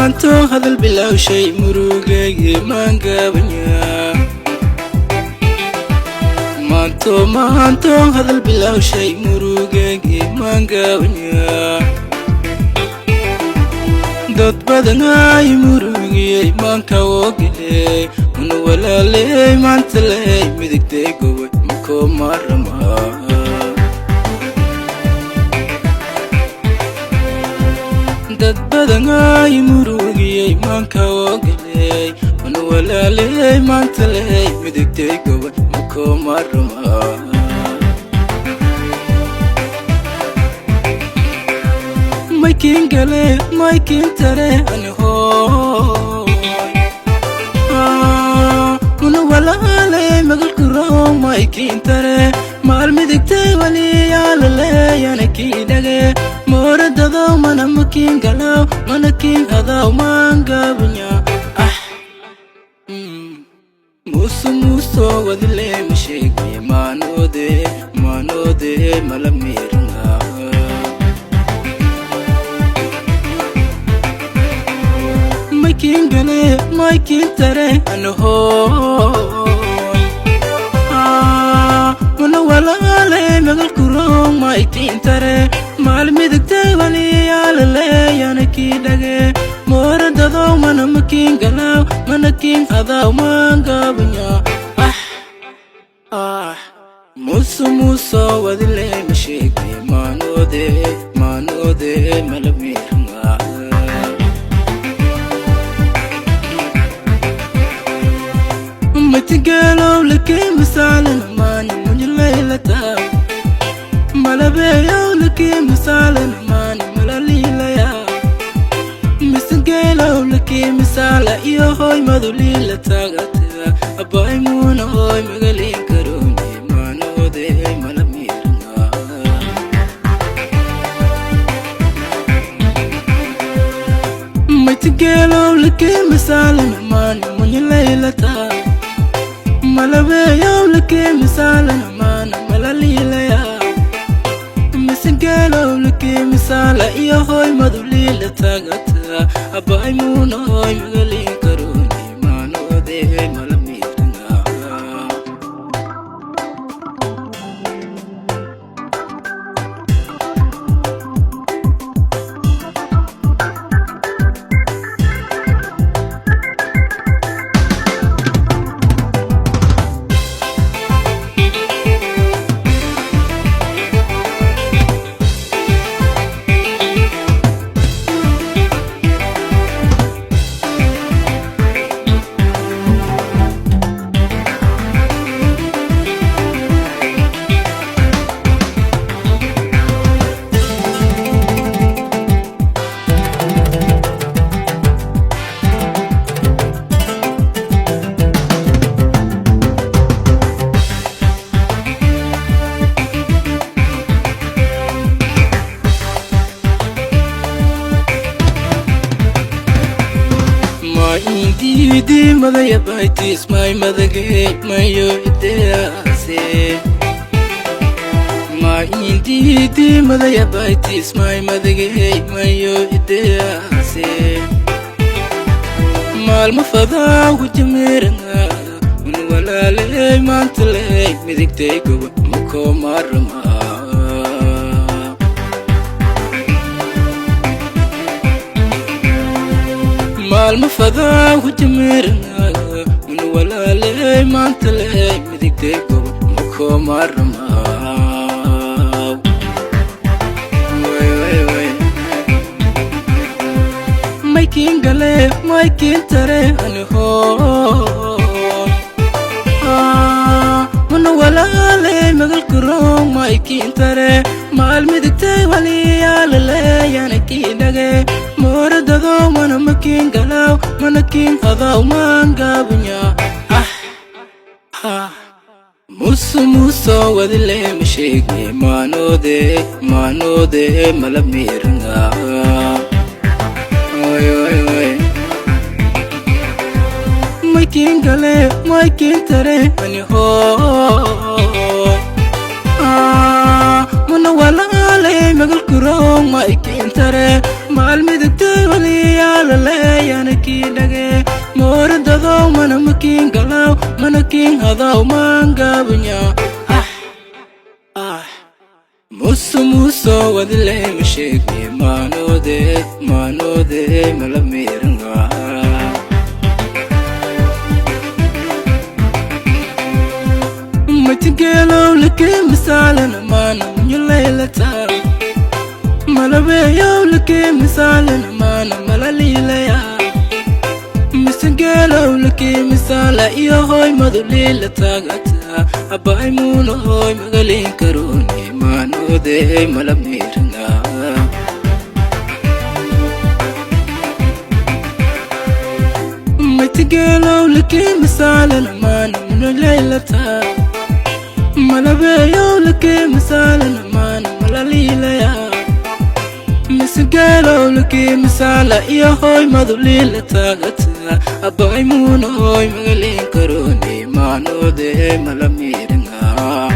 maanto hadal bilow shay murugayga maan gaabanya maanto hadal bilow shay murugayga maan gaabanya dad badan ay murugayay maan ka ogilay una walaalay maanta lay midigtay gobol mako marama dad badan ay murugayay maan ka ogilay una walaalay maanta lay midigtay gobol mako marama my king tare ani ho una walaalay magal kuro my king tare mal midigtay wali yaalale yana kidage moradado mana makin galaw mana king adaw mangabnya musu wadile mashegi manode malamirna my king tare ano ho una walaalay magal kuro my king tare mal midigtay wali yaalale yana kidage moradado mana makin galaw mana king adaw mangabnya musu wadile mashegi manode malamirna متقالوا لك مثالنا ماني من الليلة ملا بيو لك مثالنا ماني ملا ليلة يا متقالوا لك مثال يا هاي مذو ليلة تاغتها أباي مونا هاي مغالين كروني ما نودي ملا ميرنا متقالوا لك مثالنا ماني من الليلة ملا يوم لك مثالنا مانا ملا ليلة يا مسنقالوا لك مثال يا هاي مذو ليلة تاغتها أباي مونا هاي مغالين كروني ما نودي ملا ميرنا Di mother ya baitis my mother gate my yo idease my di mother ya baitis my mother gate my yo idease mal mafada wujimirna un walaalay maantalay midigtay gobol mako marama mal mafada wujimirna un walaalay maantalay midigtay gobol mako marama my king tare ani ho una walaalay magal kuro my king tare mal midigtay wali yaalale yana kidage moradado mana makin galaw mana king adaw mangabnya musu wadile mashegi manode malamirna my king tare ani ho mana walaalay magal kuro my king tare maal midigtay waliyaalaleeyana kii dhage mooradadoo mana makiin galaw mana kiin hadaw maan gaabunya muso muso wadile mashegi manode malamiranga matigelo leke misalana mana nyulaylata malabeyo leke misalana mana malalilaya misgelo leke misala iyo hoy madulila tagata abay muno hoy magalin karoni manode malamiranga matigelo leke misalana mana nyulaylata malabeyo leke misalana mana malalilaya misgelo leke misala iyo hoy madulila tagata abay muno hoy magalin karoni manode malamiranga